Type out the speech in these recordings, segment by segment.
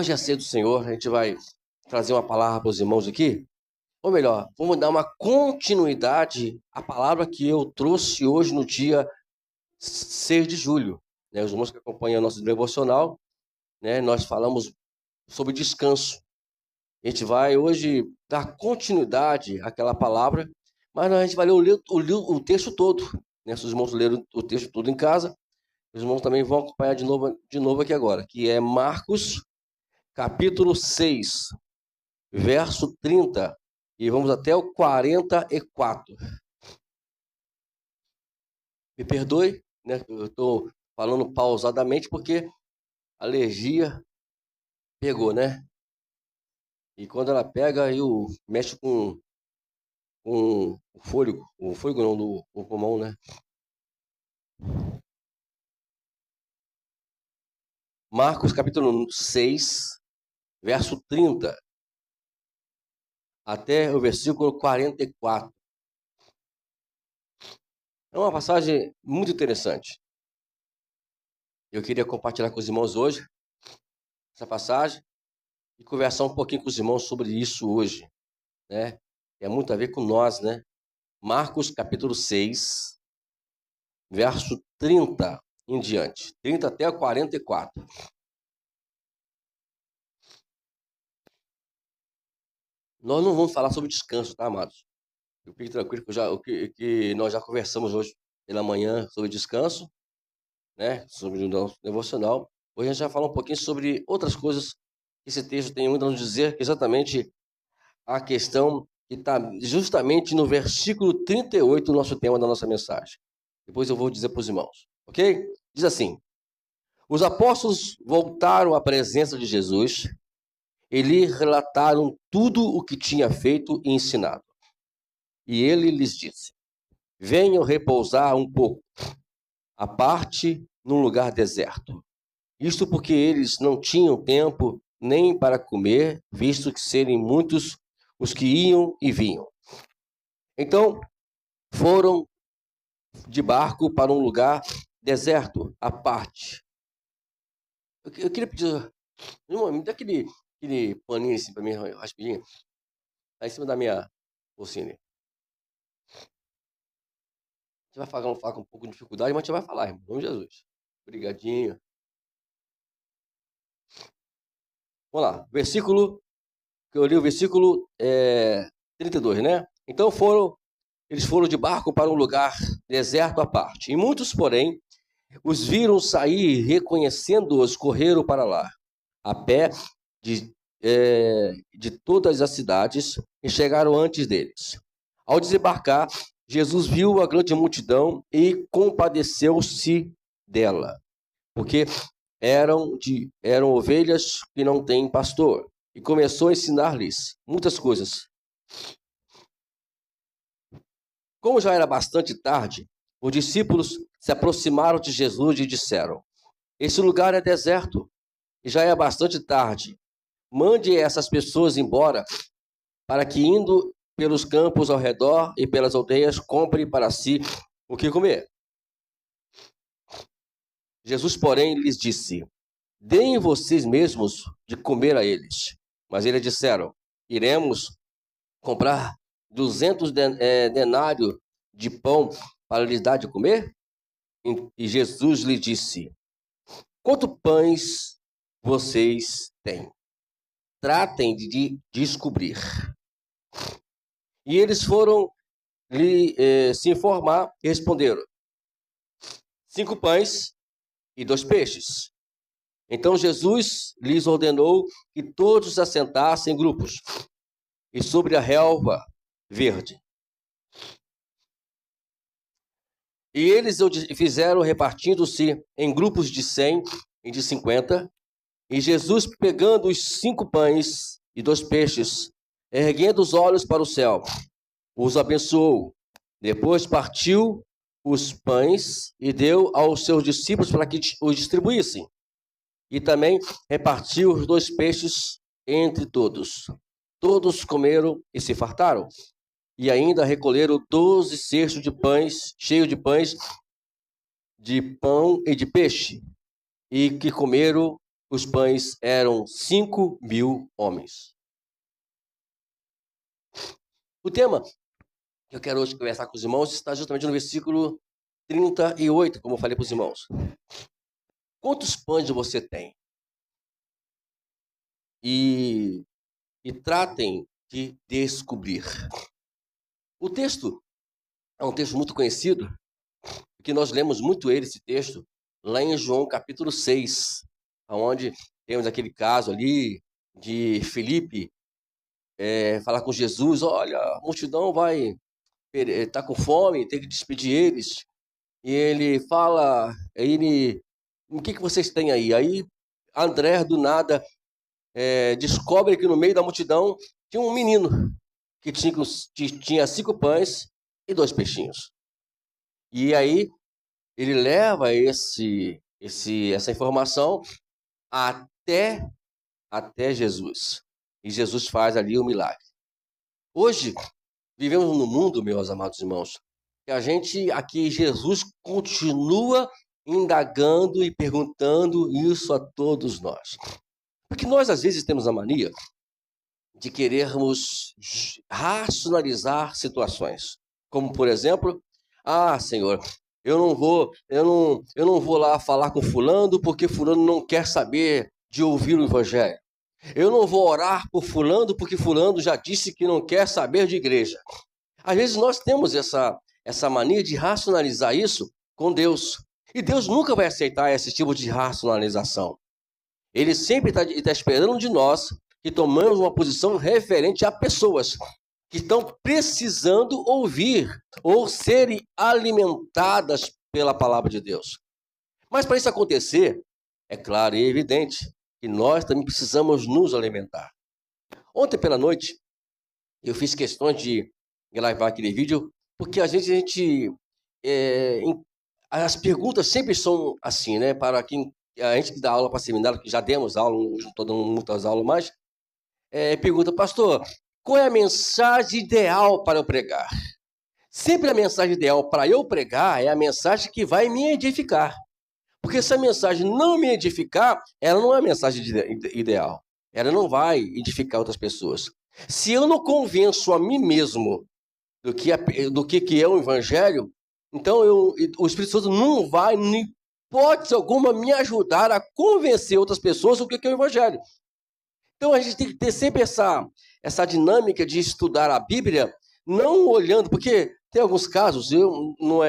Hoje é ceia do Senhor, a gente vai trazer uma palavra para os irmãos aqui. Ou melhor, vamos dar uma continuidade à palavra que eu trouxe hoje no dia 6 de julho. Os irmãos que acompanham o nosso devocional, nós falamos sobre descanso. A gente vai hoje dar continuidade àquela palavra, mas a gente vai ler o texto todo. Se os irmãos leram o texto todo em casa, os irmãos também vão acompanhar de novo aqui agora, que é Marcos, capítulo 6, verso 30, e vamos até o 44. Me perdoe, eu estou falando pausadamente porque a alergia pegou, E quando ela pega, eu mexo com o fôlego não, no pulmão, Marcos, capítulo 6, verso 30, até o versículo 44. É uma passagem muito interessante. Eu queria compartilhar com os irmãos hoje essa passagem e conversar um pouquinho com os irmãos sobre isso hoje, Tem muito a ver com nós, Marcos, capítulo 6, verso 30 em diante. 30 até o 44. Nós não vamos falar sobre descanso, tá, amados? Eu fique tranquilo que nós já conversamos hoje pela manhã sobre descanso, sobre o nosso devocional. Hoje a gente vai falar um pouquinho sobre outras coisas que esse texto tem muito a nos dizer, exatamente a questão que está justamente no versículo 38, o nosso tema da nossa mensagem. Depois eu vou dizer para os irmãos, ok? Diz assim: os apóstolos voltaram à presença de Jesus e lhe relataram tudo o que tinha feito e ensinado. E ele lhes disse: venham repousar um pouco, à parte, num lugar deserto. Isto porque eles não tinham tempo nem para comer, visto que serem muitos os que iam e vinham. Então, foram de barco para um lugar deserto, à parte. Eu queria pedir, irmão, me dá aquele paninho assim para mim, rapidinho, aí em cima da minha bolsinha. A gente vai falar com um pouco de dificuldade, mas a gente vai falar, irmão, em nome de Jesus. Obrigadinho. Vamos lá, versículo, que eu li o versículo 32, Então eles foram de barco para um lugar deserto à parte. E muitos, porém, os viram sair e, reconhecendo-os, correram para lá, a pé de todas as cidades, e chegaram antes deles. Ao desembarcar, Jesus viu a grande multidão e compadeceu-se dela, porque eram ovelhas que não têm pastor, e começou a ensinar-lhes muitas coisas. Como já era bastante tarde, os discípulos se aproximaram de Jesus e disseram: esse lugar é deserto e já é bastante tarde. Mande essas pessoas embora, para que, indo pelos campos ao redor e pelas aldeias, compre para si o que comer. Jesus, porém, lhes disse: deem vocês mesmos de comer a eles. Mas eles disseram: iremos comprar 200 denários de pão para lhes dar de comer? E Jesus lhe disse: quantos pães vocês têm? Tratem de descobrir. E eles foram se informar e responderam: 5 pães e 2 peixes. Então Jesus lhes ordenou que todos se assentassem em grupos e sobre a relva verde. E eles o fizeram repartindo-se em grupos de 100 e de 50. E Jesus, pegando os 5 pães e 2 peixes, erguendo os olhos para o céu, os abençoou. Depois partiu os pães e deu aos seus discípulos para que os distribuíssem. E também repartiu os 2 peixes entre todos. Todos comeram e se fartaram. E ainda recolheram 12 cestos de pães, cheios de pães, de pão e de peixe. E que comeram os pães eram 5.000 homens. O tema que eu quero hoje conversar com os irmãos está justamente no versículo 38, como eu falei para os irmãos. Quantos pães você tem? E tratem de descobrir. O texto é um texto muito conhecido, porque nós lemos muito esse texto lá em João capítulo 6, onde temos aquele caso ali de Filipe falar com Jesus: olha, a multidão vai estar com fome, tem que despedir eles. E ele fala, o que vocês têm aí? Aí André, do nada, descobre que no meio da multidão tinha um menino que tinha 5 pães e 2 peixinhos. E aí ele leva essa informação até Jesus. E Jesus faz ali o milagre. Hoje, vivemos num mundo, meus amados irmãos, que aqui Jesus continua indagando e perguntando isso a todos nós. Porque nós, às vezes, temos a mania de querermos racionalizar situações. Como, por exemplo, Senhor, eu não vou lá falar com fulano porque fulano não quer saber de ouvir o evangelho. Eu não vou orar por fulano porque fulano já disse que não quer saber de igreja. Às vezes nós temos essa mania de racionalizar isso com Deus. E Deus nunca vai aceitar esse tipo de racionalização. Ele sempre está esperando de nós que tomamos uma posição referente a pessoas que estão precisando ouvir ou serem alimentadas pela palavra de Deus. Mas para isso acontecer, é claro e evidente que nós também precisamos nos alimentar. Ontem pela noite, eu fiz questão de gravar aquele vídeo, porque às vezes as perguntas sempre são assim, né? Para quem a gente que dá aula para seminário, que já demos aula, não estou dando muitas aulas mais, pergunta: pastor, qual é a mensagem ideal para eu pregar? Sempre a mensagem ideal para eu pregar é a mensagem que vai me edificar. Porque se a mensagem não me edificar, ela não é a mensagem ideal. Ela não vai edificar outras pessoas. Se eu não convenço a mim mesmo do que é o evangelho, então o Espírito Santo não vai, em hipótese alguma, me ajudar a convencer outras pessoas do que é o evangelho. Então a gente tem que ter sempre essa dinâmica de estudar a Bíblia, não olhando, porque tem alguns casos, não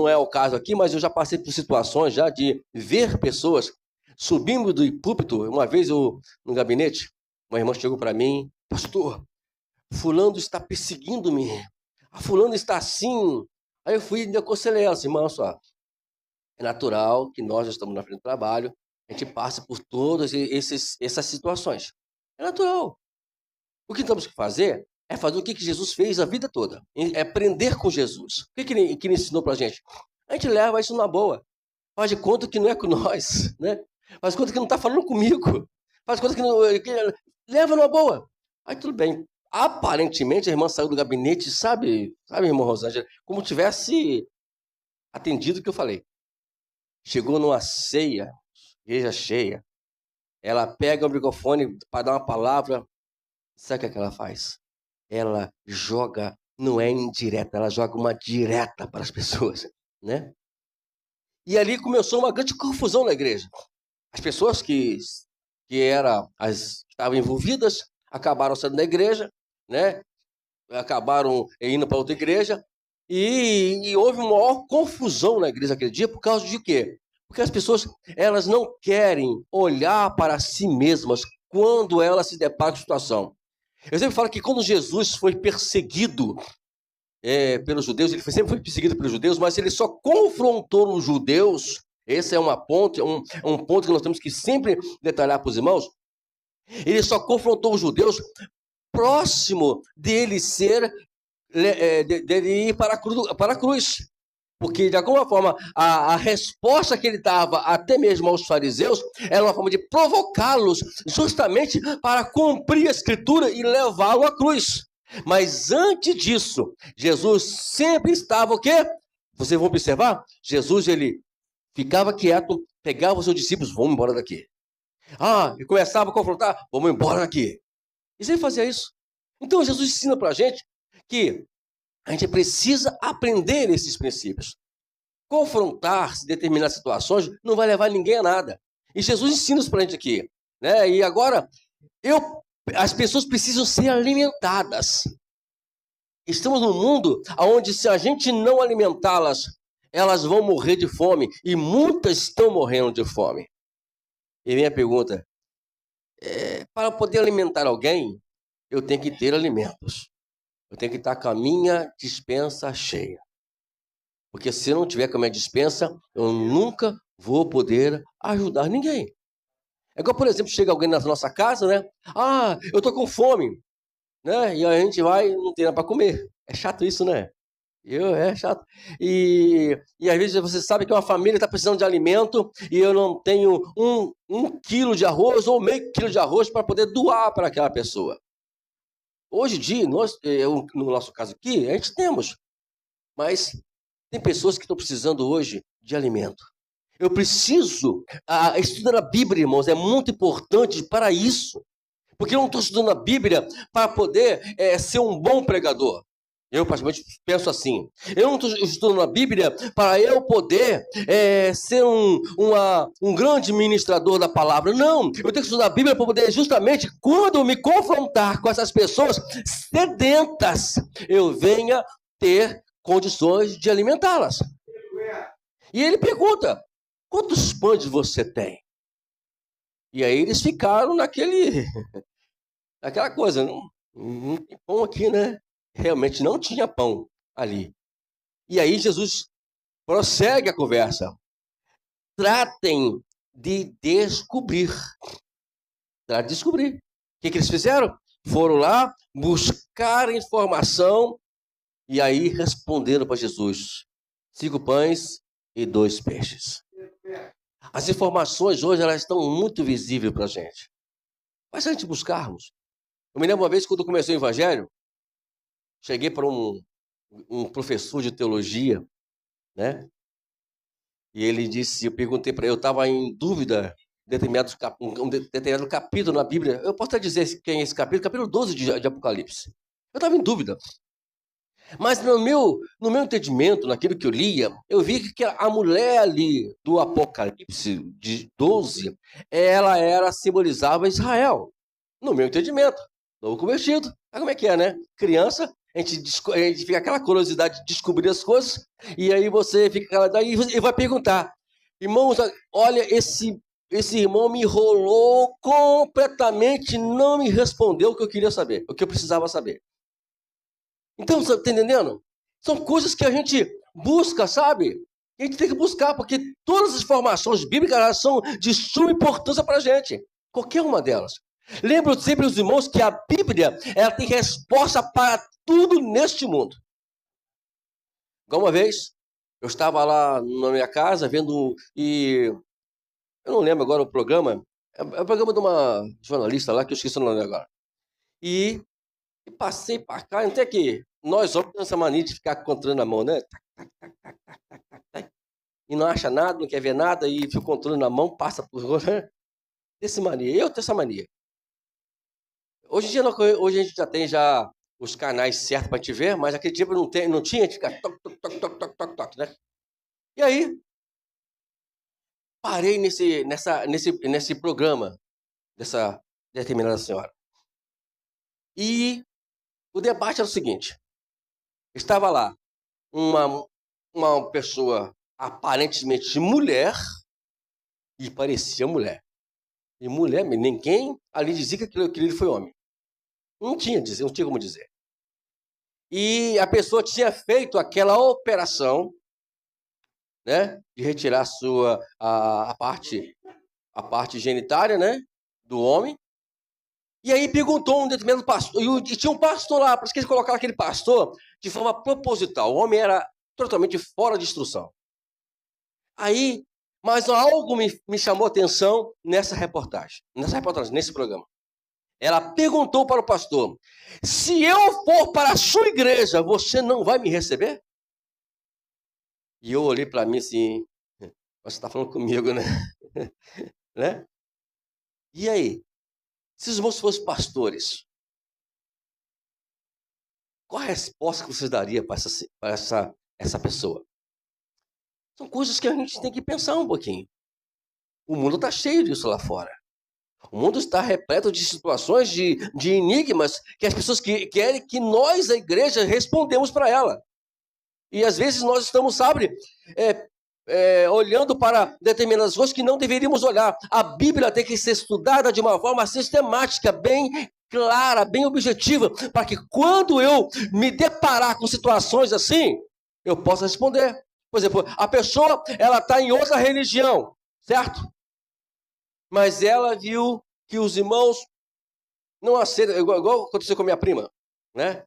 é o caso aqui, mas eu já passei por situações já de ver pessoas subindo do púlpito. Uma vez no gabinete, uma irmã chegou para mim: pastor, fulano está perseguindo-me, a fulano está assim. Aí eu fui e aconselhei ela assim: irmã, só, é natural que nós estamos na frente do trabalho, a gente passa por todas essas situações. É natural. O que temos que fazer é fazer o que Jesus fez a vida toda. É aprender com Jesus. O que ele ensinou para a gente? A gente leva isso na boa. Faz de conta que não é com nós, né? Faz de conta que não está falando comigo. Faz de conta que leva numa boa. Aí tudo bem. Aparentemente a irmã saiu do gabinete, sabe, irmã Rosângela, como tivesse atendido o que eu falei. Chegou numa ceia, igreja cheia. Ela pega o microfone para dar uma palavra. Sabe o que ela faz? Ela joga, não é indireta, ela joga uma direta para as pessoas, né? E ali começou uma grande confusão na igreja. As pessoas que estavam envolvidas acabaram saindo da igreja, né? Acabaram indo para outra igreja e houve uma maior confusão na igreja aquele dia. Por causa de quê? Porque as pessoas, elas não querem olhar para si mesmas quando elas se deparam com a situação. Eu sempre falo que quando Jesus foi perseguido pelos judeus, ele sempre foi perseguido pelos judeus, mas ele só confrontou os judeus. Esse é um ponto que nós temos que sempre detalhar para os irmãos. Ele só confrontou os judeus próximo dele dele ir para a cruz. Porque, de alguma forma, a resposta que ele dava até mesmo aos fariseus era uma forma de provocá-los justamente para cumprir a Escritura e levá-lo à cruz. Mas antes disso, Jesus sempre estava o quê? Vocês vão observar? Jesus, ele ficava quieto, pegava os seus discípulos: vamos embora daqui. E começava a confrontar, vamos embora daqui. E ele fazia isso. Então Jesus ensina para a gente que a gente precisa aprender esses princípios. Confrontar-se em determinadas situações não vai levar ninguém a nada. E Jesus ensina isso para a gente aqui. Né? E agora, as pessoas precisam ser alimentadas. Estamos num mundo onde, se a gente não alimentá-las, elas vão morrer de fome. E muitas estão morrendo de fome. E minha pergunta, para poder alimentar alguém, eu tenho que ter alimentos. Eu tenho que estar com a minha despensa cheia. Porque se eu não tiver com a minha despensa, eu nunca vou poder ajudar ninguém. É igual, por exemplo, chega alguém na nossa casa, né? Eu tô com fome. Né? E a gente vai e não tem nada para comer. É chato isso, né? É chato. E às vezes você sabe que uma família está precisando de alimento e eu não tenho um quilo de arroz ou meio quilo de arroz para poder doar para aquela pessoa. Hoje em dia, no nosso caso aqui, a gente temos. Mas tem pessoas que estão precisando hoje de alimento. Eu preciso estudar a Bíblia, irmãos, é muito importante para isso. Porque eu não estou estudando a Bíblia para poder ser um bom pregador. Eu, praticamente, penso assim. Eu não estou estudando a Bíblia para eu poder ser um grande ministrador da palavra. Não, eu tenho que estudar a Bíblia para poder, justamente, quando eu me confrontar com essas pessoas sedentas, eu venha ter condições de alimentá-las. E ele pergunta, quantos pães você tem? E aí eles ficaram naquela coisa, não tem pão aqui, né? Realmente não tinha pão ali. E aí Jesus prossegue a conversa. Tratem de descobrir. Tratem de descobrir. O que eles fizeram? Foram lá buscar informação e aí responderam para Jesus. 5 pães e 2 peixes. As informações hoje elas estão muito visíveis para a gente. Mas se a gente buscarmos. Eu me lembro uma vez, quando eu comecei o Evangelho, cheguei para um professor de teologia, né? E ele disse, eu perguntei para ele, eu estava em dúvida, um determinado capítulo na Bíblia. Eu posso até dizer quem é esse capítulo 12 de Apocalipse. Eu estava em dúvida. Mas no meu entendimento, naquilo que eu lia, eu vi que a mulher ali do Apocalipse de 12, ela simbolizava Israel. No meu entendimento. Novo convertido. Sabe como é que é, né? Criança, a gente fica aquela curiosidade de descobrir as coisas, e aí você fica daí e vai perguntar. Irmãos, olha, esse irmão me enrolou completamente, não me respondeu o que eu queria saber, o que eu precisava saber. Então, você está entendendo? São coisas que a gente busca, sabe? A gente tem que buscar, porque todas as informações bíblicas elas são de suma importância para a gente. Qualquer uma delas. Lembro sempre os irmãos que a Bíblia ela tem resposta para tudo neste mundo. Igual uma vez, eu estava lá na minha casa vendo, e eu não lembro agora o programa, é o programa de uma jornalista lá, que eu esqueci o nome agora. E passei para cá, até que nós homens temos essa mania de ficar controlando a mão, né? E não acha nada, não quer ver nada, e fica controlando a mão, passa por... Essa mania, eu tenho essa mania. Hoje em dia, hoje a gente já tem os canais certos para te ver, mas aquele tempo não tinha, a gente fica toc, né? E aí, parei nesse programa dessa determinada senhora. E o debate era o seguinte, estava lá uma pessoa aparentemente mulher, e parecia mulher. E mulher, ninguém ali dizia que aquele foi homem. Não tinha como dizer. E a pessoa tinha feito aquela operação, né, de retirar a parte genitária, né, do homem. E aí perguntou um determinado pastor, e tinha um pastor lá, por isso que eles colocaram aquele pastor de forma proposital. O homem era totalmente fora de instrução. Aí, mas algo me chamou a atenção nesse programa. Ela perguntou para o pastor, se eu for para a sua igreja, você não vai me receber? E eu olhei para mim assim, você está falando comigo, né? Né? E aí? Se os irmãos fossem pastores, qual a resposta que vocês dariam para essa pessoa? São coisas que a gente tem que pensar um pouquinho. O mundo está cheio disso lá fora. O mundo está repleto de situações, de enigmas, que as pessoas querem que nós, a igreja, respondemos para ela. E às vezes nós estamos, sabe, olhando para determinadas coisas que não deveríamos olhar. A Bíblia tem que ser estudada de uma forma sistemática, bem clara, bem objetiva, para que quando eu me deparar com situações assim, eu possa responder. Por exemplo, a pessoa, ela está em outra religião, certo? Mas ela viu que os irmãos não aceitam, igual aconteceu com a minha prima, né?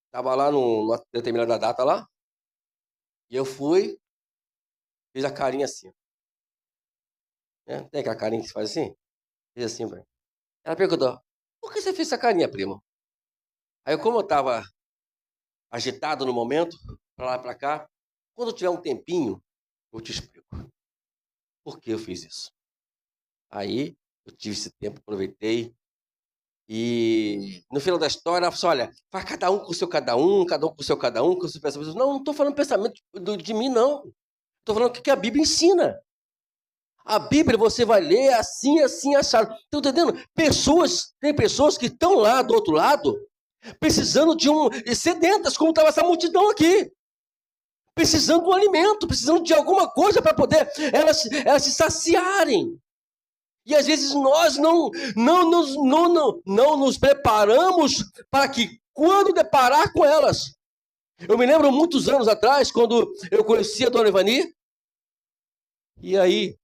Estava lá numa determinada data lá, e eu fui, fiz a carinha assim. Né? Tem aquela carinha que se faz assim? Fiz assim, velho. Ela perguntou, por que você fez essa carinha, primo? Aí, como eu estava agitado no momento, para lá e para cá, quando tiver um tempinho, eu te explico por que eu fiz isso. Aí, eu tive esse tempo, aproveitei, e no final da história, ela falou assim, olha, faz cada um com o seu cada um com o seu cada um, com o seu pensamento. Não estou falando pensamento de mim, não. Estou falando o que a Bíblia ensina. A Bíblia você vai ler assim, assim, assado. Estão entendendo? Tem pessoas que estão lá do outro lado, precisando sedentas, como estava essa multidão aqui. Precisando de um alimento, precisando de alguma coisa para poder elas se saciarem. E às vezes nós não nos preparamos para que, quando deparar com elas. Eu me lembro muitos anos atrás, quando eu conheci a dona Ivani, e aí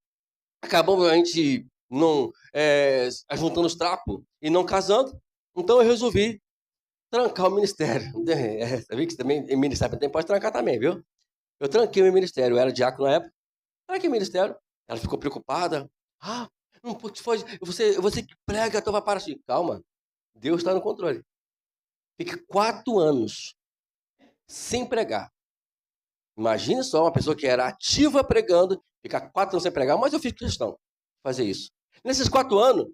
acabamos a gente não juntando os trapos e não casando. Então eu resolvi trancar o ministério. Sabia que também o ministério também pode trancar também, viu? Eu tranquei o meu ministério, eu era diácono na época, tranquei o ministério. Ela ficou preocupada. Ah, não pode, você que prega, então vai para assim. Calma, Deus está no controle. Fique 4 anos sem pregar. Imagine só uma pessoa que era ativa pregando, ficar 4 anos sem pregar, mas eu fiz questão de fazer isso. Nesses 4 anos,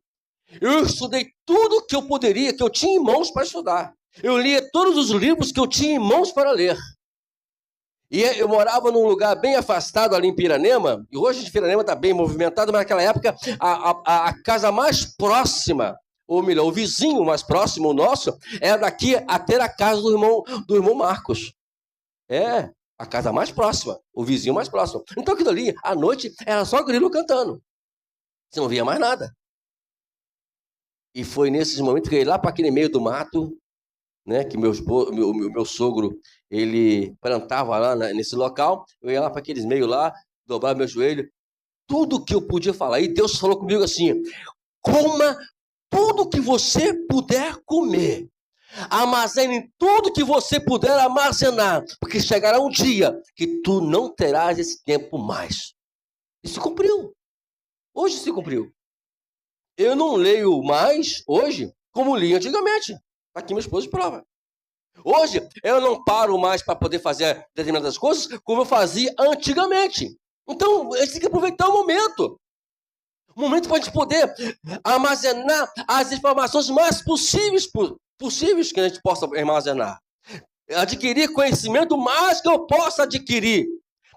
eu estudei tudo que eu poderia, que eu tinha em mãos para estudar. Eu lia todos os livros que eu tinha em mãos para ler. E eu morava num lugar bem afastado ali em Piranema, e hoje Piranema está bem movimentado, mas naquela época a casa mais próxima, ou melhor, o vizinho mais próximo, o nosso, era daqui até a casa do irmão Marcos. A casa mais próxima, o vizinho mais próximo. Então aquilo ali, à noite, era só grilo cantando. Você não via mais nada. E foi nesses momentos que eu ia lá para aquele meio do mato, né, que meu sogro, ele plantava lá nesse local, eu ia lá para aqueles meios lá, dobrava meu joelho, tudo que eu podia falar. E Deus falou comigo assim, coma tudo que você puder comer. Armazene tudo que você puder armazenar, porque chegará um dia que tu não terás esse tempo mais. E se cumpriu. Hoje se cumpriu. Eu não leio mais, hoje, como li antigamente. Aqui minha esposa prova. Hoje, eu não paro mais para poder fazer determinadas coisas como eu fazia antigamente. Então, a gente tem que aproveitar o momento. O momento para a gente poder armazenar as informações mais possíveis que a gente possa armazenar. Adquirir conhecimento mais que eu possa adquirir.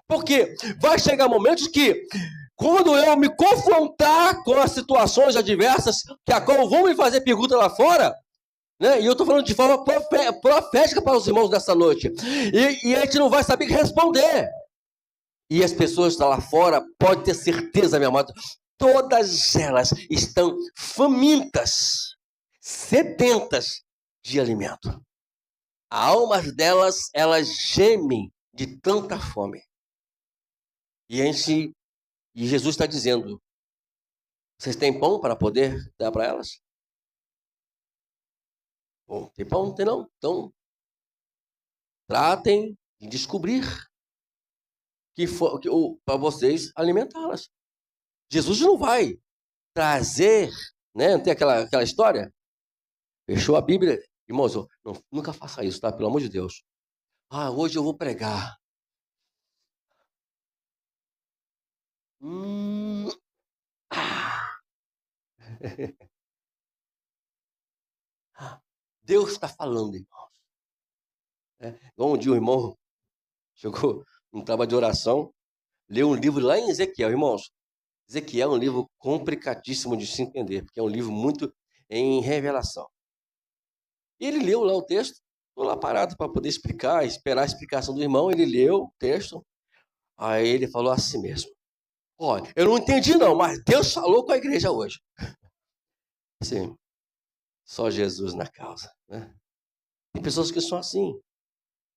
Porque vai chegar momentos que, quando eu me confrontar com as situações adversas, que a qual vão me fazer pergunta lá fora, né? E eu estou falando de forma profética para os irmãos dessa noite. E a gente não vai saber responder. E as pessoas que estão lá fora, pode ter certeza, meu amado, todas elas estão famintas, sedentas de alimento. A alma delas, elas gemem de tanta fome. E Jesus está dizendo, vocês têm pão para poder dar para elas? Bom, tem pão? Não tem não. Então, tratem de descobrir para vocês alimentá-las. Jesus não vai trazer, né? Não tem aquela história? Fechou a Bíblia. Irmãos, nunca faça isso, tá? Pelo amor de Deus. Hoje eu vou pregar. Deus está falando, irmãos. Um dia o irmão chegou num trabalho de oração, leu um livro lá em Ezequiel, irmãos. Ezequiel é um livro complicadíssimo de se entender, porque é um livro muito em revelação. Ele leu lá o texto, estou lá parado para poder explicar, esperar a explicação do irmão. Ele leu o texto, aí ele falou assim mesmo: olha, eu não entendi não, mas Deus falou com a igreja hoje. Sim, só Jesus na causa, né? Tem pessoas que são assim.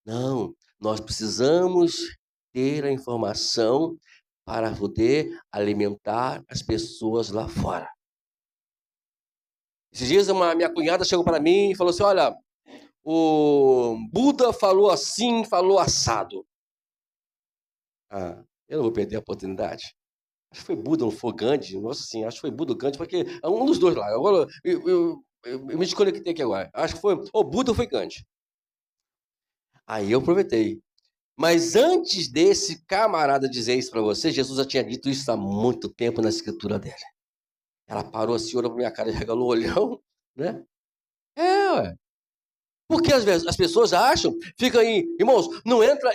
Não, nós precisamos ter a informação para poder alimentar as pessoas lá fora. Esses dias minha cunhada chegou para mim e falou assim: olha, o Buda falou assim, falou assado. Eu não vou perder a oportunidade. Acho que foi Buda, não foi Gandhi. Nossa, assim, acho que foi Buda ou Gandhi, porque é um dos dois lá. Agora, eu me desconectei aqui agora. Acho que foi ou Buda ou foi Gandhi. Aí eu aproveitei. Mas antes desse camarada dizer isso para você, Jesus já tinha dito isso há muito tempo na escritura dele. Ela parou assim, olhou para minha cara e regalou o olhão, né? Ué. Porque às vezes as pessoas acham, ficam aí, irmãos, não entra,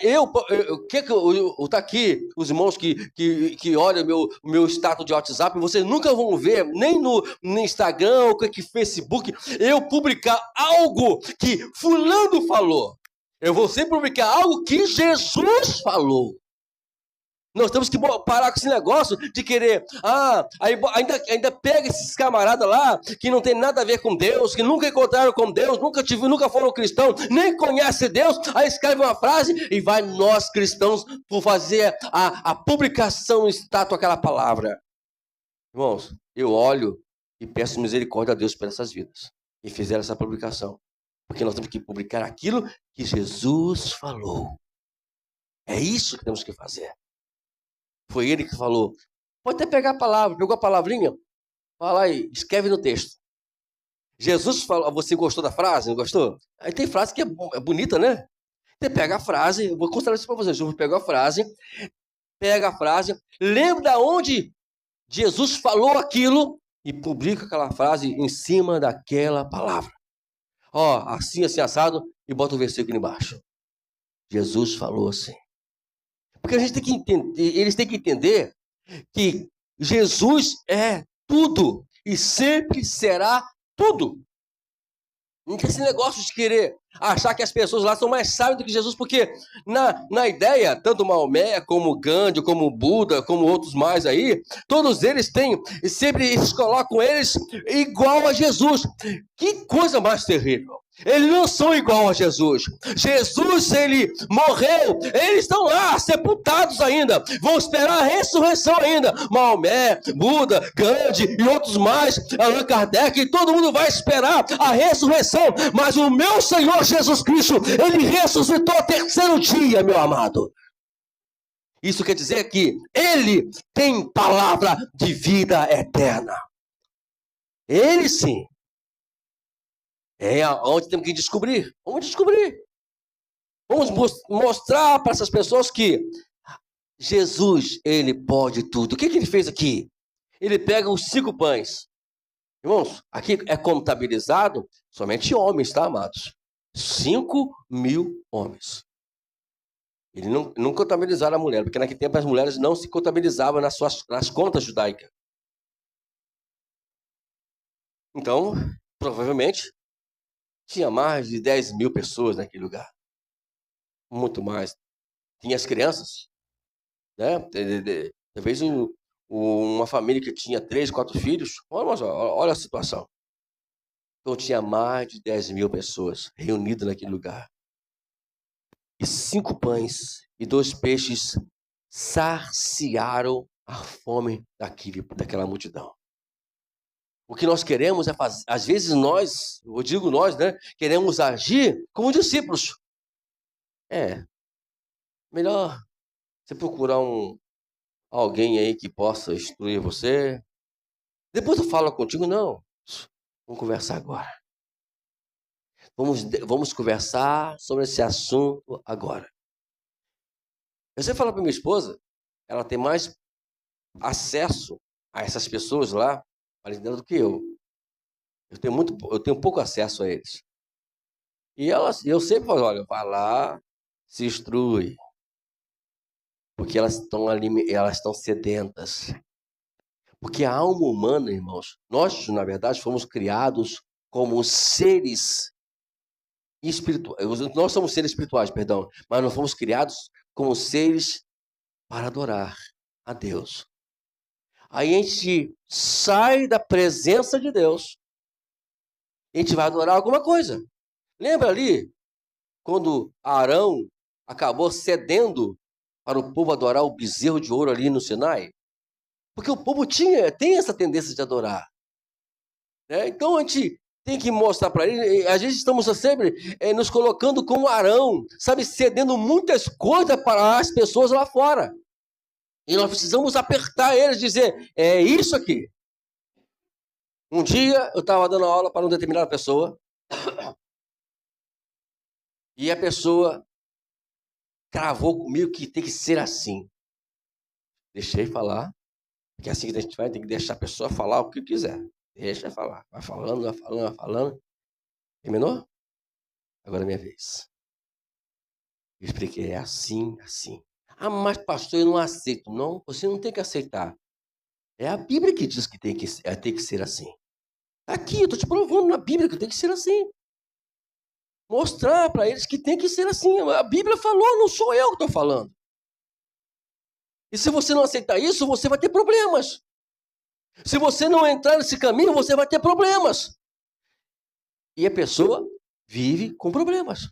tá aqui, os irmãos que olham o meu status de WhatsApp, vocês nunca vão ver, nem no Instagram, ou que Facebook, eu publicar algo que fulano falou. Eu vou sempre publicar algo que Jesus falou. Nós temos que parar com esse negócio de querer, ainda pega esses camaradas lá, que não tem nada a ver com Deus, que nunca encontraram com Deus, nunca foram cristãos, nem conhecem Deus, aí escreve uma frase e vai nós cristãos por fazer a publicação em estátua aquela palavra. Irmãos, eu olho e peço misericórdia a Deus por essas vidas, que fizeram essa publicação. Porque nós temos que publicar aquilo que Jesus falou. É isso que temos que fazer. Foi ele que falou. Pode até pegar a palavra, pegou a palavrinha, fala aí, escreve no texto. Jesus falou, você gostou da frase? Não gostou? Aí tem frase que é bonita, né? Você pega a frase, eu vou contar isso para vocês. Eu pego a frase, lembra de onde Jesus falou aquilo e publica aquela frase em cima daquela palavra. Assim, assado, e bota o versículo embaixo. Jesus falou assim. Porque a gente tem que entender, eles têm que entender que Jesus é tudo e sempre será tudo. Não tem esse negócio de querer achar que as pessoas lá são mais sábias do que Jesus, porque na ideia, tanto Maomé, como Gandhi, como Buda, como outros mais aí, todos eles têm, e sempre eles colocam eles igual a Jesus. Que coisa mais terrível! Eles não são igual a Jesus. Jesus, ele morreu. Eles estão lá, sepultados ainda. Vão esperar a ressurreição ainda. Maomé, Buda, Gandhi e outros mais, Allan Kardec, todo mundo vai esperar a ressurreição. Mas o meu Senhor Jesus Cristo, ele ressuscitou ao terceiro dia, meu amado. Isso quer dizer que ele tem palavra de vida eterna. Ele sim. É onde temos que descobrir. Vamos descobrir. Vamos mostrar para essas pessoas que Jesus, ele pode tudo. O que ele fez aqui? Ele pega os 5 pães. Irmãos, aqui é contabilizado somente homens, tá, amados? 5.000 homens. Ele não contabilizaram a mulher, porque naquele tempo as mulheres não se contabilizavam nas contas judaicas. Então, provavelmente, tinha mais de 10.000 pessoas naquele lugar. Muito mais. Tinha as crianças, né? Talvez uma família que tinha 3, 4 filhos. Olha a situação. Então tinha mais de 10.000 pessoas reunidas naquele lugar. E 5 pães e 2 peixes saciaram a fome daquela multidão. O que nós queremos é fazer, às vezes eu digo nós, né? Queremos agir como discípulos. Melhor você procurar alguém aí que possa instruir você. Depois eu falo contigo, não. Vamos conversar agora. Vamos conversar sobre esse assunto agora. Eu sempre falo para minha esposa, ela tem mais acesso a essas pessoas lá, mais dela do que eu. Eu tenho pouco acesso a eles. E eu sempre falo, olha, vai lá, se instrui, porque elas estão sedentas. Porque a alma humana, irmãos, nós, na verdade, fomos criados como seres espirituais. Nós somos seres espirituais, perdão, mas nós fomos criados como seres para adorar a Deus. Aí a gente sai da presença de Deus, a gente vai adorar alguma coisa. Lembra ali, quando Arão acabou cedendo para o povo adorar o bezerro de ouro ali no Sinai? Porque o povo tem essa tendência de adorar. Né? Então a gente tem que mostrar para ele, a gente estamos sempre nos colocando como Arão, sabe, cedendo muitas coisas para as pessoas lá fora. E nós precisamos apertar eles, dizer, é isso aqui. Um dia eu estava dando aula para uma determinada pessoa, e a pessoa cravou comigo que tem que ser assim. Deixei falar, porque assim que a gente vai, tem que deixar a pessoa falar o que quiser. Deixa falar, vai falando, vai falando, vai falando. Terminou? Agora é minha vez. Eu expliquei, é assim, assim. Ah, mas pastor, eu não aceito. Não, você não tem que aceitar. É a Bíblia que diz que tem que ser assim. Aqui, eu estou te provando na Bíblia que tem que ser assim. Mostrar para eles que tem que ser assim. A Bíblia falou, não sou eu que estou falando. E se você não aceitar isso, você vai ter problemas. Se você não entrar nesse caminho, você vai ter problemas. E a pessoa vive com problemas.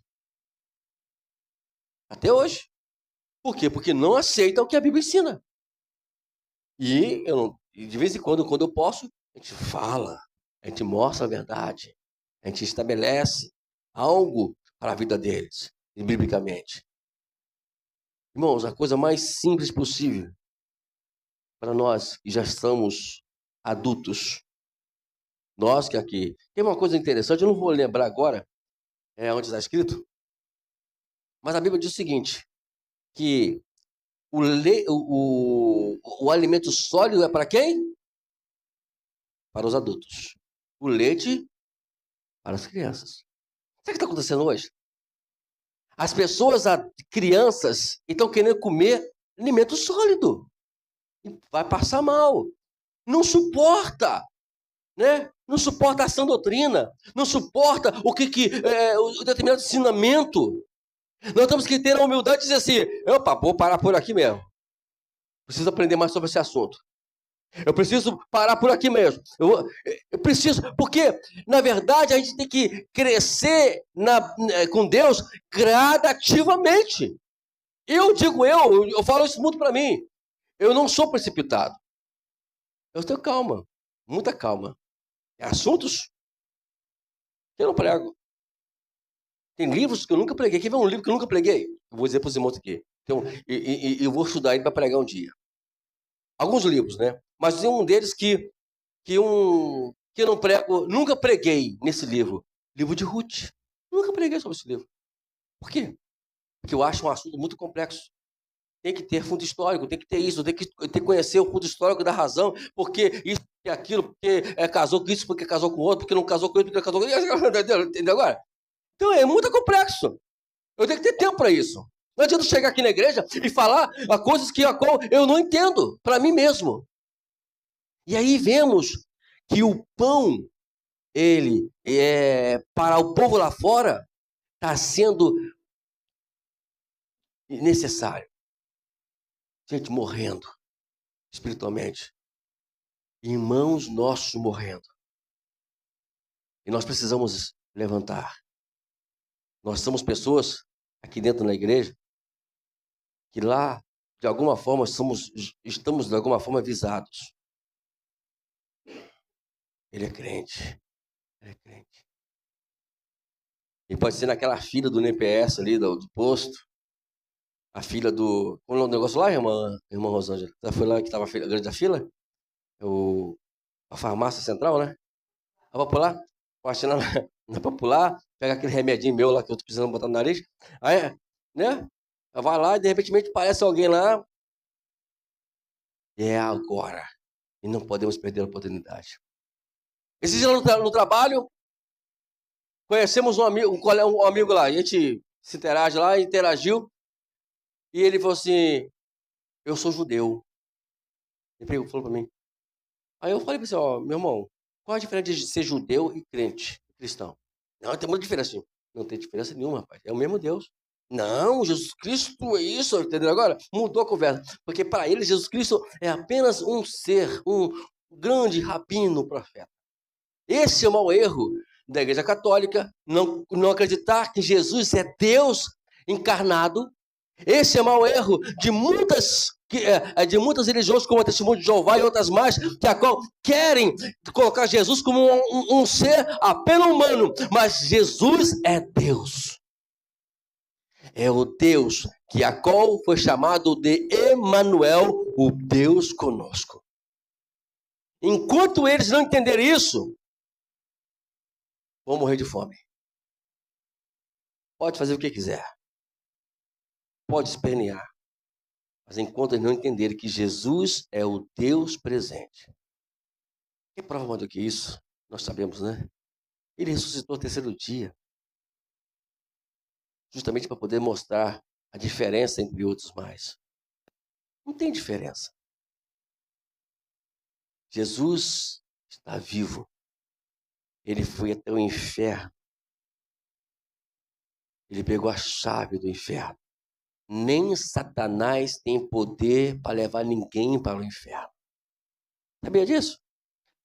Até hoje. Por quê? Porque não aceita o que a Bíblia ensina. E de vez em quando eu posso, a gente fala, a gente mostra a verdade, a gente estabelece algo para a vida deles, biblicamente. Irmãos, a coisa mais simples possível para nós que já estamos adultos, nós que aqui. Tem uma coisa interessante, eu não vou lembrar agora, onde está escrito, mas a Bíblia diz o seguinte, que o alimento sólido é para quem? Para os adultos. O leite para as crianças. Sabe o que está acontecendo hoje? As pessoas, crianças, estão querendo comer alimento sólido. Vai passar mal. Não suporta, né? Não suporta a sã doutrina. Não suporta o determinado ensinamento. Nós temos que ter a humildade de dizer assim, opa, vou parar por aqui mesmo. Preciso aprender mais sobre esse assunto. Eu preciso parar por aqui mesmo. Eu preciso, porque, na verdade, a gente tem que crescer com Deus gradativamente. Eu falo isso muito para mim. Eu não sou precipitado. Eu tenho calma, muita calma. Assuntos que eu não prego. Tem livros que eu nunca preguei. Quer ver um livro que eu nunca preguei? Eu vou dizer para os irmãos aqui. Então, eu vou estudar ele para pregar um dia. Alguns livros, né? Mas tem um deles que eu não prego, nunca preguei nesse livro. Livro de Ruth. Nunca preguei sobre esse livro. Por quê? Porque eu acho um assunto muito complexo. Tem que ter fundo histórico, tem que ter isso, tem que conhecer o fundo histórico da razão, porque isso, porque aquilo, porque casou com isso, porque casou com outro, porque não casou com isso, porque casou com isso. Entendeu agora? Então é muito complexo. Eu tenho que ter tempo para isso. Não adianta chegar aqui na igreja e falar coisas a qual eu não entendo, para mim mesmo. E aí vemos que o pão, ele para o povo lá fora, está sendo necessário. Gente morrendo espiritualmente. Irmãos nossos morrendo. E nós precisamos levantar. Nós somos pessoas aqui dentro da igreja que lá, de alguma forma, estamos de alguma forma avisados. Ele é crente. Ele é crente. E pode ser naquela fila do NPS ali, do posto. A fila do... Qual é o negócio lá, irmã Rosângela? Você foi lá que estava a grande da fila? A farmácia central, né? A popular? Pode ir na popular, pega aquele remedinho meu lá que eu tô precisando botar no nariz. Aí, né? Vai lá e de repente parece alguém lá. É agora. E não podemos perder a oportunidade. Esses dias no trabalho, conhecemos um amigo lá, a gente se interage lá, interagiu, e ele falou assim, eu sou judeu. Ele falou para mim. Aí eu falei para ele, ó, meu irmão, qual a diferença de ser judeu e crente, cristão? Não, tem muita diferença. Não tem diferença nenhuma, rapaz. É o mesmo Deus. Não, Jesus Cristo é isso, entendeu agora? Mudou a conversa. Porque para ele, Jesus Cristo é apenas um ser, um grande rabino profeta. Esse é o mau erro da Igreja Católica, não acreditar que Jesus é Deus encarnado. Esse é o mau erro de muitas religiões, como a Testemunho de Jeová e outras mais, querem colocar Jesus como um ser apenas humano, mas Jesus é Deus. É o Deus que a qual foi chamado de Emanuel, o Deus conosco. Enquanto eles não entenderem isso, vão morrer de fome. Pode fazer o que quiser. Pode espernear. Mas enquanto eles não entenderem que Jesus é o Deus presente. Que prova mais do que isso? Nós sabemos, né? Ele ressuscitou no terceiro dia. Justamente para poder mostrar a diferença entre outros mais. Não tem diferença. Jesus está vivo. Ele foi até o inferno. Ele pegou a chave do inferno. Nem Satanás tem poder para levar ninguém para o inferno. Sabia disso?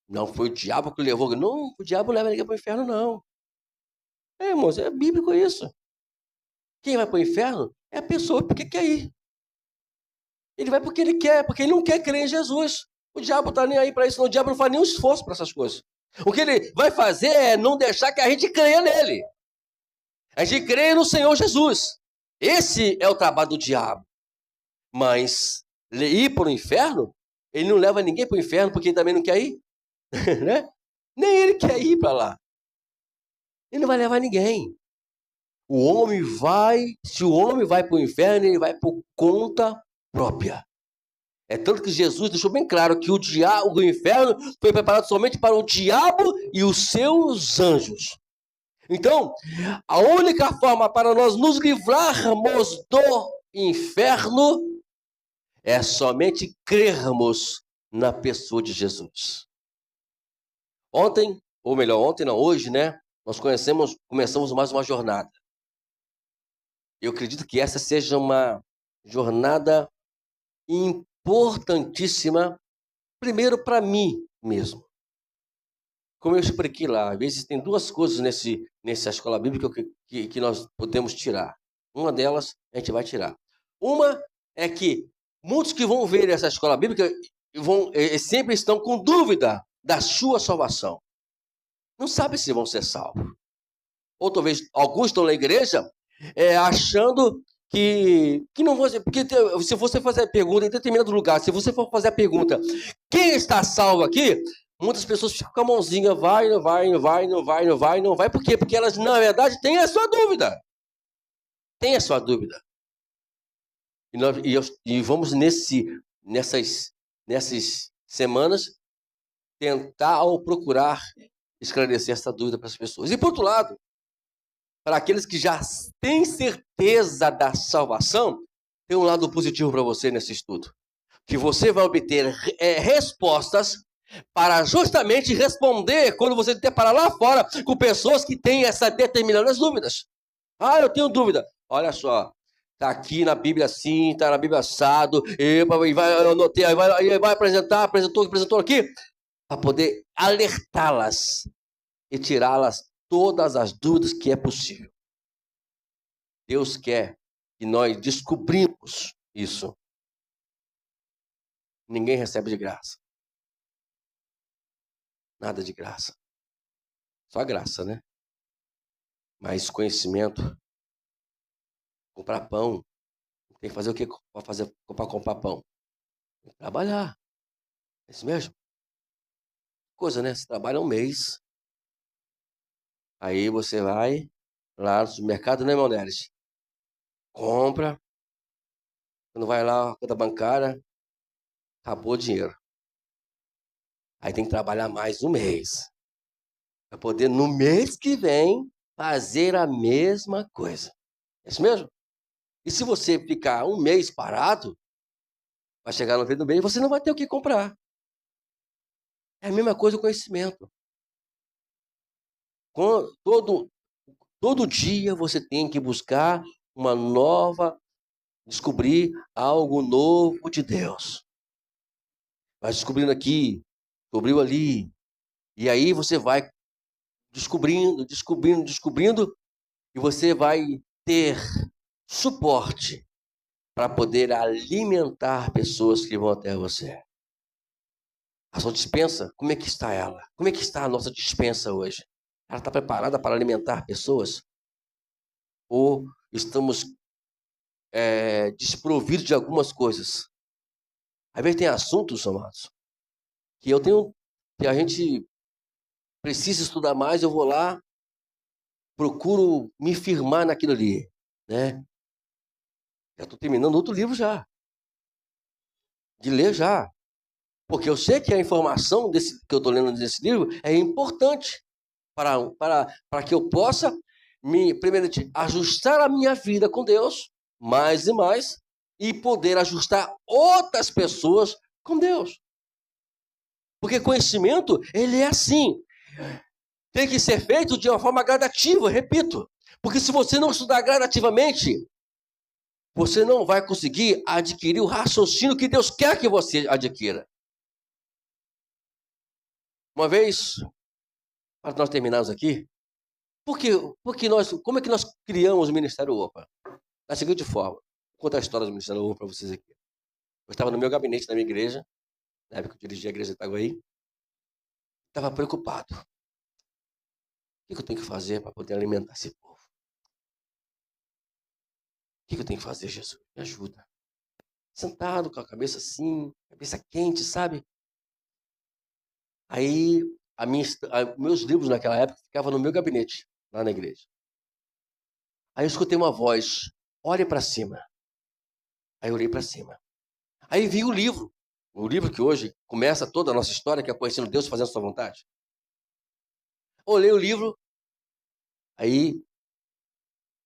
Não foi o diabo que levou. Não, o diabo não leva ninguém para o inferno, não. Irmãos, é bíblico isso. Quem vai para o inferno é a pessoa porque quer ir. Ele vai porque ele quer, porque ele não quer crer em Jesus. O diabo está nem aí para isso, não. O diabo não faz nenhum esforço para essas coisas. O que ele vai fazer é não deixar que a gente creia nele. A gente crê no Senhor Jesus. Esse é o trabalho do diabo. Mas ir para o inferno, ele não leva ninguém para o inferno porque ele também não quer ir. Né? Nem ele quer ir para lá. Ele não vai levar ninguém. Se o homem vai para o inferno, ele vai por conta própria. É tanto que Jesus deixou bem claro que o inferno foi preparado somente para o diabo e os seus anjos. Então, a única forma para nós nos livrarmos do inferno é somente crermos na pessoa de Jesus. Hoje, né? Nós começamos mais uma jornada. Eu acredito que essa seja uma jornada importantíssima, primeiro para mim mesmo. Como eu expliquei lá, às vezes tem duas coisas nessa escola bíblica que nós podemos tirar. Uma delas a gente vai tirar. Uma é que muitos que vão ver essa escola bíblica sempre estão com dúvida da sua salvação. Não sabem se vão ser salvos. Ou talvez alguns estão na igreja achando que não vão ser. Porque se você fazer a pergunta em determinado lugar, se você for fazer a pergunta, quem está salvo aqui? Muitas pessoas ficam com a mãozinha, vai, não vai, não vai, não vai, não vai, não vai. Por quê? Porque elas, na verdade, têm a sua dúvida. Tem a sua dúvida. E vamos nessas semanas tentar ou procurar esclarecer essa dúvida para as pessoas. E por outro lado, para aqueles que já têm certeza da salvação, tem um lado positivo para você nesse estudo. Que você vai obter respostas para justamente responder quando você se deparar lá fora com pessoas que têm essa determinadas dúvidas. Ah, eu tenho dúvida. Olha só, está aqui na Bíblia assim, está na Bíblia assado, vai apresentou aqui, para poder alertá-las e tirá-las todas as dúvidas que é possível. Deus quer que nós descobrimos isso. Ninguém recebe de graça. Nada de graça. Só graça, né? Mas conhecimento, comprar pão, tem que fazer o que para comprar pão? Tem que trabalhar. É isso mesmo? Coisa, né? Você trabalha um mês. Aí você vai lá no supermercado, né, irmão Neres? Compra. Quando vai lá, conta bancária, acabou o dinheiro. Aí tem que trabalhar mais um mês. Para poder, no mês que vem, fazer a mesma coisa. É isso mesmo? E se você ficar um mês parado, vai chegar no fim do mês e você não vai ter o que comprar. É a mesma coisa o conhecimento. Todo dia você tem que buscar uma nova, descobrir algo novo de Deus. Vai descobrindo aqui, descobriu ali. E aí você vai descobrindo, e você vai ter suporte para poder alimentar pessoas que vão até você. A sua despensa, como é que está ela? Como é que está a nossa despensa hoje? Ela está preparada para alimentar pessoas? Ou estamos desprovidos de algumas coisas? Às vezes tem assuntos, amados, que a gente precisa estudar mais, eu vou lá, procuro me firmar naquilo ali, né? Já estou terminando outro livro já, de ler já. Porque eu sei que a informação que eu estou lendo desse livro é importante para que eu possa, primeiramente, ajustar a minha vida com Deus, mais e mais, e poder ajustar outras pessoas com Deus. Porque conhecimento, ele é assim. Tem que ser feito de uma forma gradativa, repito. Porque se você não estudar gradativamente, você não vai conseguir adquirir o raciocínio que Deus quer que você adquira. Uma vez, para nós terminarmos aqui, como é que nós criamos o Ministério OPA? Da seguinte forma, vou contar a história do Ministério OPA para vocês aqui. Eu estava no meu gabinete da minha igreja, na época que eu dirigia a igreja de Itaguaí, estava preocupado. O que eu tenho que fazer para poder alimentar esse povo? O que eu tenho que fazer, Jesus? Me ajuda. Sentado com a cabeça assim, cabeça quente, sabe? Aí, meus livros naquela época ficavam no meu gabinete, lá na igreja. Aí eu escutei uma voz, olhe para cima. Aí eu olhei para cima. Aí vi o livro que hoje começa toda a nossa história, que é Conhecendo Deus, Fazendo Sua Vontade. Olhei o livro, aí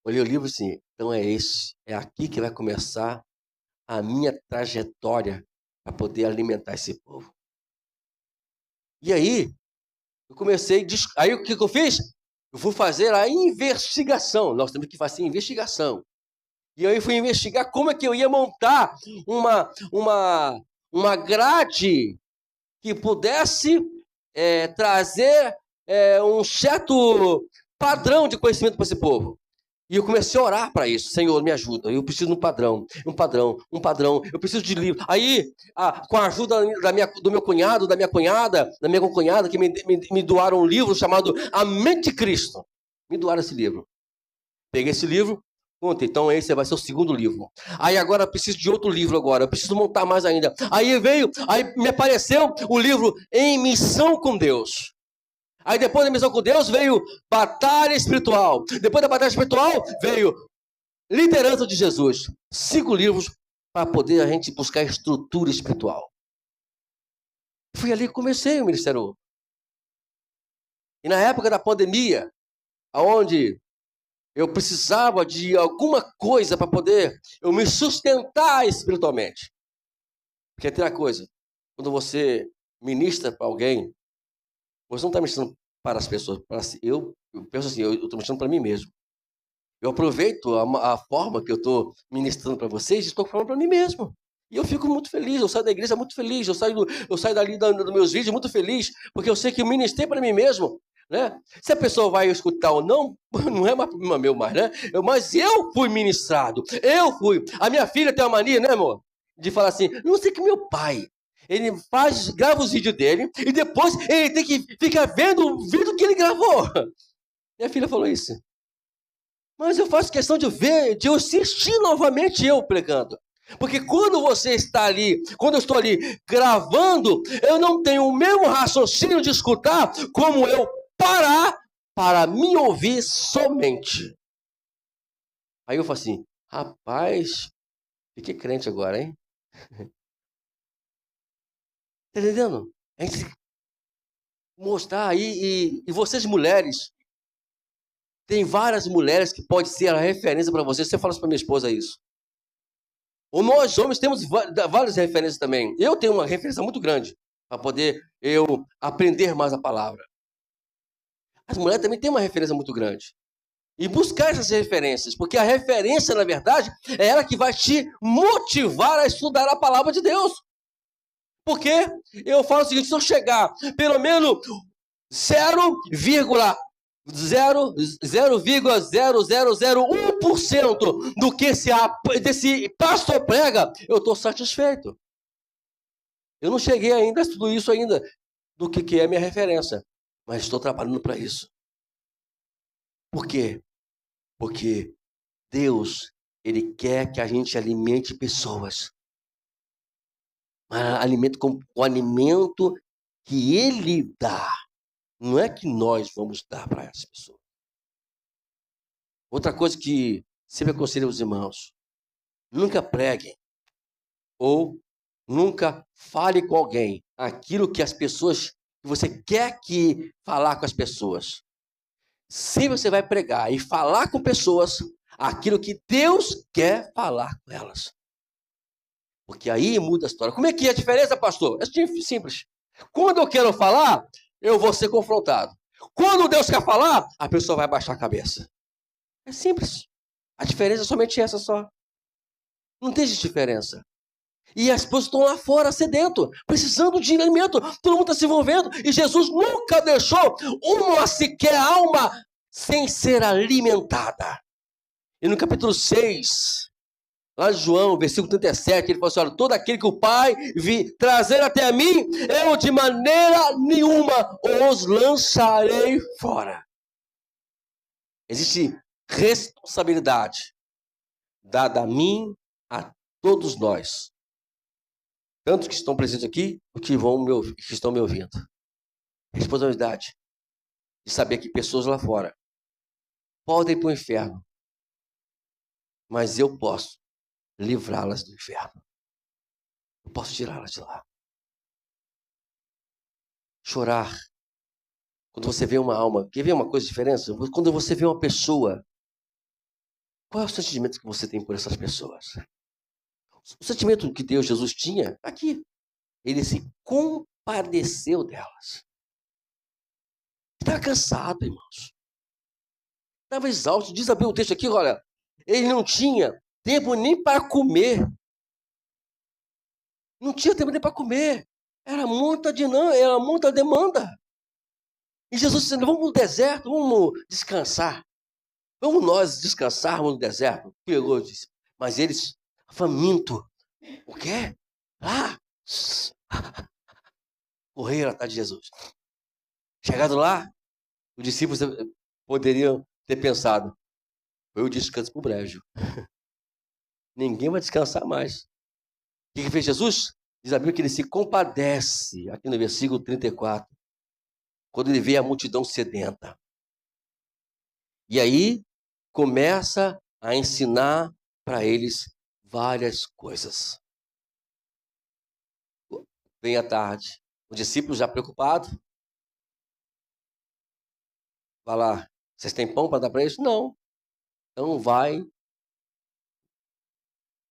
olhei o livro assim, então é aqui que vai começar a minha trajetória para poder alimentar esse povo. E aí, aí o que eu fiz? Eu fui fazer a investigação, nós temos que fazer a investigação. E aí eu fui investigar como é que eu ia montar uma grade que pudesse trazer um certo padrão de conhecimento para esse povo. E eu comecei a orar para isso. Senhor, me ajuda. Eu preciso de um padrão. Eu preciso de livro. Aí, com a ajuda do meu cunhado, da minha cunhada, da minha concunhada, que me doaram um livro chamado A Mente de Cristo. Me doaram esse livro. Peguei esse livro. Então esse vai ser o segundo livro. Aí agora eu preciso de outro livro agora. Eu preciso montar mais ainda. Aí me apareceu o livro Em Missão com Deus. Aí depois da missão com Deus veio Batalha Espiritual. Depois da Batalha Espiritual veio Liderança de Jesus. 5 livros para poder a gente buscar estrutura espiritual. Fui ali que comecei o ministério. E na época da pandemia, onde eu precisava de alguma coisa para poder eu me sustentar espiritualmente. Porque tem uma coisa, quando você ministra para alguém, você não está ministrando para as pessoas. Eu penso assim, eu estou ministrando para mim mesmo. Eu aproveito a forma que eu estou ministrando para vocês e estou falando para mim mesmo. E eu fico muito feliz, eu saio da igreja muito feliz, eu saio dali dos meus vídeos muito feliz, porque eu sei que eu ministrei para mim mesmo. Né? Se a pessoa vai escutar ou não, não é problema meu mais, né? Mas eu fui ministrado, eu fui. A minha filha tem uma mania, né, amor? De falar assim, não sei que meu pai, ele grava os vídeos dele, e depois ele tem que ficar vendo o vídeo que ele gravou. Minha filha falou isso. Mas eu faço questão de ver, de eu assistir novamente eu pregando. Porque quando você está ali, quando eu estou ali gravando, eu não tenho o mesmo raciocínio de escutar como eu parar para me ouvir somente. Aí eu falo assim, rapaz, fiquei crente agora, hein? Tá entendendo? mostrar aí, e vocês mulheres, tem várias mulheres que pode ser a referência para você. Você fala isso para minha esposa isso. Ou nós homens temos várias referências também. Eu tenho uma referência muito grande para poder eu aprender mais a palavra. As mulheres também têm uma referência muito grande. E buscar essas referências, porque a referência, na verdade, é ela que vai te motivar a estudar a palavra de Deus. Porque eu falo o seguinte, se eu chegar pelo menos 0,0001% do que desse pastor prega, eu estou satisfeito. Eu não cheguei ainda a tudo isso ainda, do que é minha referência, mas estou trabalhando para isso. Por quê? Porque Deus, Ele quer que a gente alimente pessoas. Mas alimento com o alimento que Ele dá. Não é que nós vamos dar para essas pessoas. Outra coisa que sempre aconselho aos irmãos: nunca preguem ou nunca fale com alguém aquilo que as pessoas, que você quer que falar com as pessoas. Se você vai pregar e falar com pessoas aquilo que Deus quer falar com elas. Porque aí muda a história. Como é que é a diferença, pastor? É simples. Quando eu quero falar, eu vou ser confrontado. Quando Deus quer falar, a pessoa vai baixar a cabeça. É simples. A diferença é somente essa só. Não tem diferença. E as pessoas estão lá fora, sedento, precisando de alimento. Todo mundo está se envolvendo. E Jesus nunca deixou uma sequer alma sem ser alimentada. E no capítulo 6, lá de João, versículo 37, ele falou assim, olha, todo aquele que o Pai vi trazer até a mim, eu de maneira nenhuma os lançarei fora. Existe responsabilidade dada a mim, a todos nós. Tanto que estão presentes aqui, que estão me ouvindo. Responsabilidade de saber que pessoas lá fora podem ir para o inferno, mas eu posso livrá-las do inferno. Eu posso tirá-las de lá. Chorar. Quando você vê uma alma, quer ver uma coisa de diferença? Quando você vê uma pessoa, qual é o sentimento que você tem por essas pessoas? O sentimento que Deus, Jesus tinha, aqui. Ele se compadeceu delas. Estava cansado, irmãos. Estava exausto. Diz o texto aqui, olha, ele não tinha tempo nem para comer. Não tinha tempo nem para comer. Era muita demanda. E Jesus disse, vamos no deserto, vamos descansar. Vamos nós descansarmos no deserto. Pegou, disse. Mas eles, faminto. O quê? Correram atrás de Jesus. Chegado lá, os discípulos poderiam ter pensado, foi o descanso para o brejo. Ninguém vai descansar mais. O que fez Jesus? Diz a Bíblia que ele se compadece, aqui no versículo 34, quando ele vê a multidão sedenta. E aí, começa a ensinar para eles várias coisas. Vem à tarde, os discípulos já preocupados. Vai lá, vocês têm pão para dar para eles? Não. Então vai.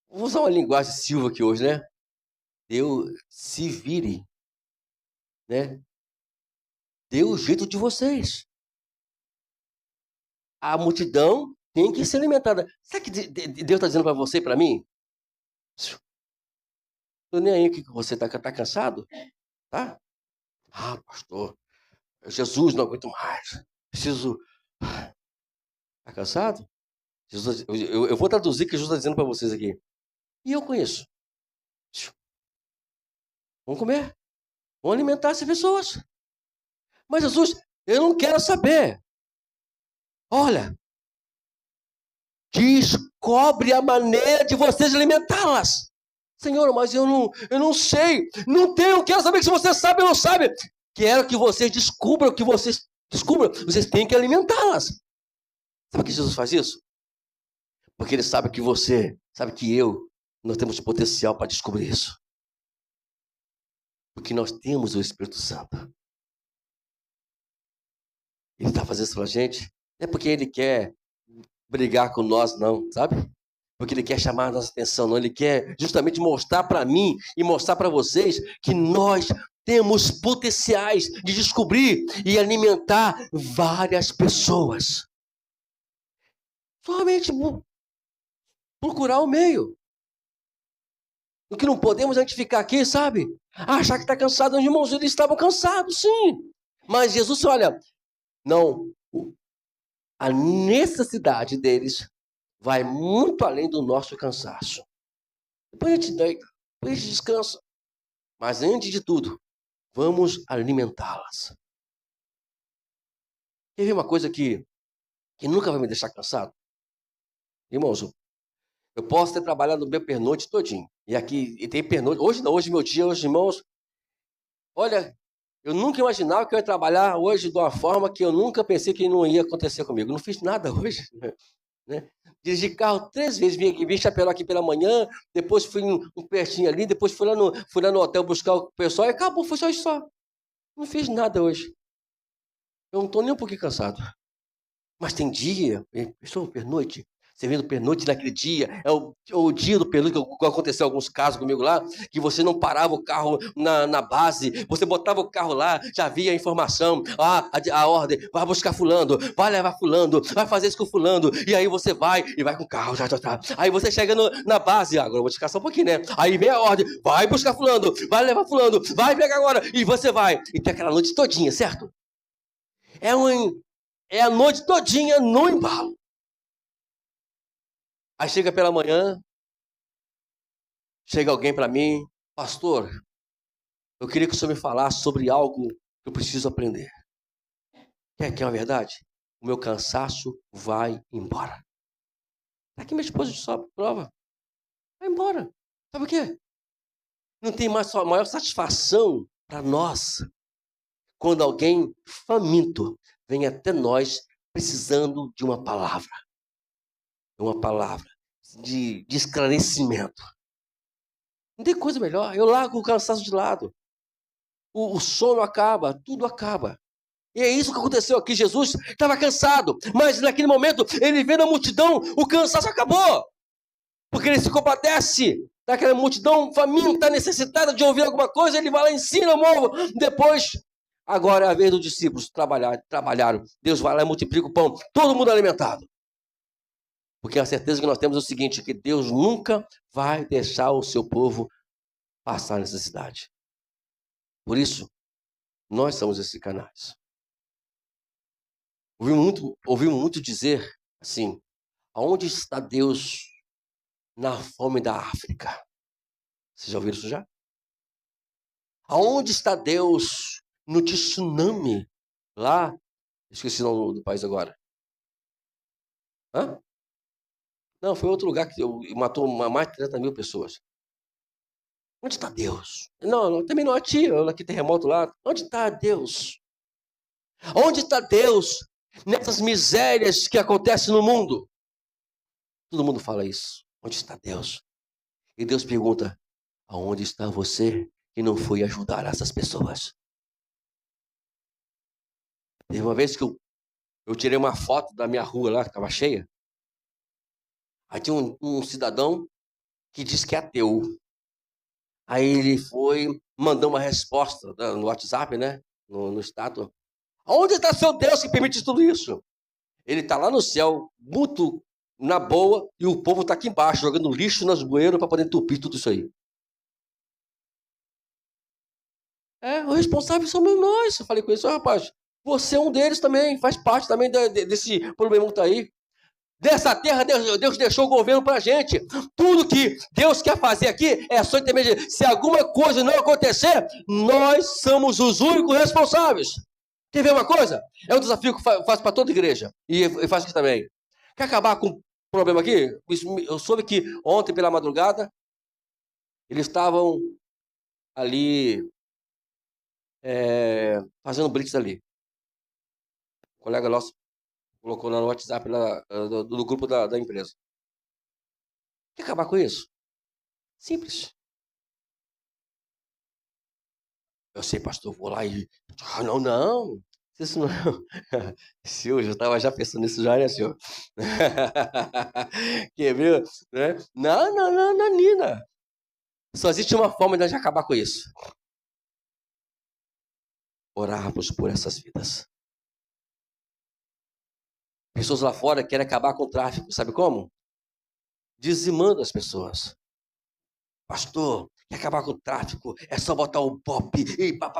Vou usar uma linguagem Silva aqui hoje, né? Deus se vire, né? Dê o jeito de vocês. A multidão tem que ser alimentada. Sabe o que Deus está dizendo para você e para mim? Estou nem aí que você está cansado, tá? Ah, pastor, Jesus, não aguento mais. Preciso. Está cansado? Jesus, eu vou traduzir o que Jesus está dizendo para vocês aqui. E eu conheço. Vamos comer. Vamos alimentar essas pessoas. Mas Jesus, eu não quero saber. Olha, descobre a maneira de vocês alimentá-las. Senhor, mas eu não sei. Não tenho, quero saber se você sabe ou não sabe. Quero que vocês descubram Vocês têm que alimentá-las. Sabe por que Jesus faz isso? Porque ele sabe que você, sabe que nós temos potencial para descobrir isso. Porque nós temos o Espírito Santo. Ele está fazendo isso pra gente. Não é porque ele quer brigar com nós, não, sabe? Porque ele quer chamar a nossa atenção, não. Ele quer justamente mostrar para mim e mostrar para vocês que nós temos potenciais de descobrir e alimentar várias pessoas. Somente procurar o meio. O que não podemos é a gente ficar aqui, sabe? Achar que está cansado. Os irmãos, eles estavam cansados, sim. Mas Jesus, olha, não, a necessidade deles vai muito além do nosso cansaço. Depois a gente deita, depois a gente descansa. Mas antes de tudo, vamos alimentá-las. Quer ver uma coisa que nunca vai me deixar cansado? Irmãos, eu posso ter trabalhado meu pernoite todinho. E tem pernoite. Hoje não, hoje meu dia, hoje, irmãos. Olha, eu nunca imaginava que eu ia trabalhar hoje de uma forma que eu nunca pensei que não ia acontecer comigo. Não fiz nada hoje. Né? Dirigi carro 3 vezes, vim Chapéu aqui pela manhã, depois fui um pertinho ali, depois fui lá no hotel buscar o pessoal e acabou, foi só isso só. Não fiz nada hoje. Eu não estou nem um pouquinho cansado. Mas tem dia, pessoal, pernoite, você vendo pernoite naquele dia, é o dia do pernoite, que aconteceu alguns casos comigo lá, que você não parava o carro na base, você botava o carro lá, já via a informação, a ordem, vai buscar fulano, vai levar fulano, vai fazer isso com fulano, e aí você vai, e vai com o carro, tá. Aí você chega na base, agora eu vou descansar um pouquinho, né? Aí vem a ordem, vai buscar fulano, vai levar fulano, vai pegar agora, e você vai. E tem aquela noite todinha, certo? É a noite todinha no embalo. Aí chega pela manhã, chega alguém para mim, pastor, eu queria que o senhor me falasse sobre algo que eu preciso aprender. Quer uma verdade? O meu cansaço vai embora. Aqui minha esposa sobe, prova. Vai embora. Sabe o quê? Não tem mais maior satisfação para nós quando alguém faminto vem até nós precisando de uma palavra. Uma palavra de esclarecimento. Não tem coisa melhor. Eu largo o cansaço de lado. O sono acaba, tudo acaba. E é isso que aconteceu aqui. Jesus estava cansado, mas naquele momento ele vê na multidão, o cansaço acabou. Porque ele se compadece daquela multidão faminta, necessitada de ouvir alguma coisa, ele vai lá e ensina o povo. Depois, agora é a vez dos discípulos trabalharam. Deus vai lá e multiplica o pão. Todo mundo alimentado. Porque a certeza que nós temos é o seguinte, que Deus nunca vai deixar o seu povo passar necessidade. Por isso, nós somos esses canais. Ouvimos muito dizer assim, aonde está Deus na fome da África? Vocês já ouviram isso já? Aonde está Deus no tsunami lá? Esqueci o nome do país agora. Hã? Não, foi outro lugar que matou mais de 30 mil pessoas. Onde está Deus? Não, também não atira, aqui terremoto lá. Onde está Deus? Onde está Deus nessas misérias que acontecem no mundo? Todo mundo fala isso. Onde está Deus? E Deus pergunta, aonde está você que não foi ajudar essas pessoas? Teve uma vez que eu tirei uma foto da minha rua lá, que estava cheia. Aí tinha um cidadão que disse que é ateu. Aí ele foi, mandou uma resposta no WhatsApp, né? No status. Onde está seu Deus que permite tudo isso? Ele está lá no céu, muito na boa, e o povo está aqui embaixo, jogando lixo nas bueiras para poder entupir tudo isso aí. O responsável somos nós. Eu falei com ele, rapaz, você é um deles também, faz parte também desse problema que está aí. Dessa terra, Deus deixou o governo para a gente. Tudo que Deus quer fazer aqui é só intermediar. Se alguma coisa não acontecer, nós somos os únicos responsáveis. Quer ver uma coisa? É um desafio que faço para toda igreja. E faço aqui também. Quer acabar com o problema aqui? Eu soube que ontem, pela madrugada, eles estavam ali fazendo blitz ali. O colega nosso colocou lá no WhatsApp do grupo da empresa. Quer acabar com isso? Simples. Eu sei, pastor, vou lá e... Não. Isso não... Senhor, eu já estava já pensando nisso já, né, senhor? Quebrou, né? Não, Nina. Só existe uma forma de a gente acabar com isso. Orarmos por essas vidas. Pessoas lá fora querem acabar com o tráfico, sabe como? Dizimando as pessoas. Pastor, quer acabar com o tráfico? É só botar o pop e pá,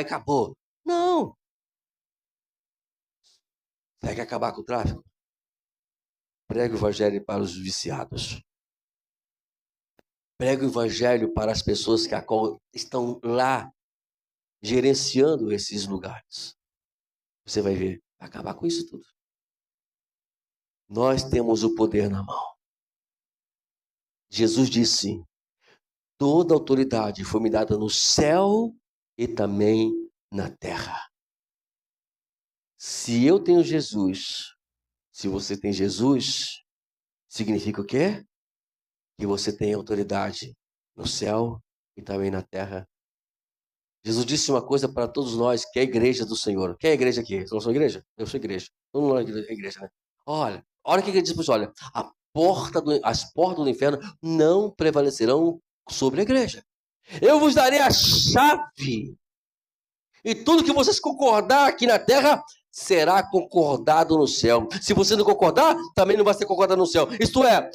e acabou. Não. Você quer acabar com o tráfico? Pregue o evangelho para os viciados. Pregue o evangelho para as pessoas que estão lá gerenciando esses lugares. Você vai ver, vai acabar com isso tudo. Nós temos o poder na mão. Jesus disse: toda autoridade foi me dada no céu e também na terra. Se eu tenho Jesus, se você tem Jesus, significa o quê? Que você tem autoridade no céu e também na terra. Jesus disse uma coisa para todos nós, que é a igreja do Senhor. Quem é a igreja aqui? Vocês não são igreja? Eu sou igreja. Todo mundo é igreja, né? Olha o que ele diz para os olha, as portas do inferno não prevalecerão sobre a igreja. Eu vos darei a chave. E tudo que vocês concordar aqui na terra será concordado no céu. Se você não concordar, também não vai ser concordado no céu. Isto é,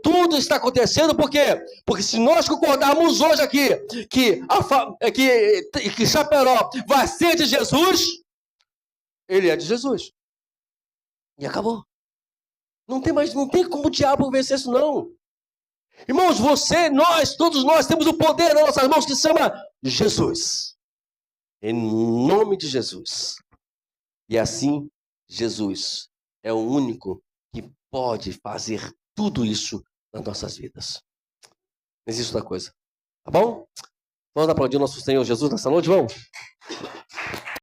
tudo está acontecendo por quê? Porque se nós concordarmos hoje aqui que Chapecó vai ser de Jesus, ele é de Jesus. E acabou. Não tem como o diabo vencer isso, não. Irmãos, todos nós temos o poder nas nossas mãos que se chama Jesus. Em nome de Jesus. E assim, Jesus é o único que pode fazer tudo isso nas nossas vidas. Não existe outra coisa. Tá bom? Vamos aplaudir o nosso Senhor Jesus nessa noite, vamos?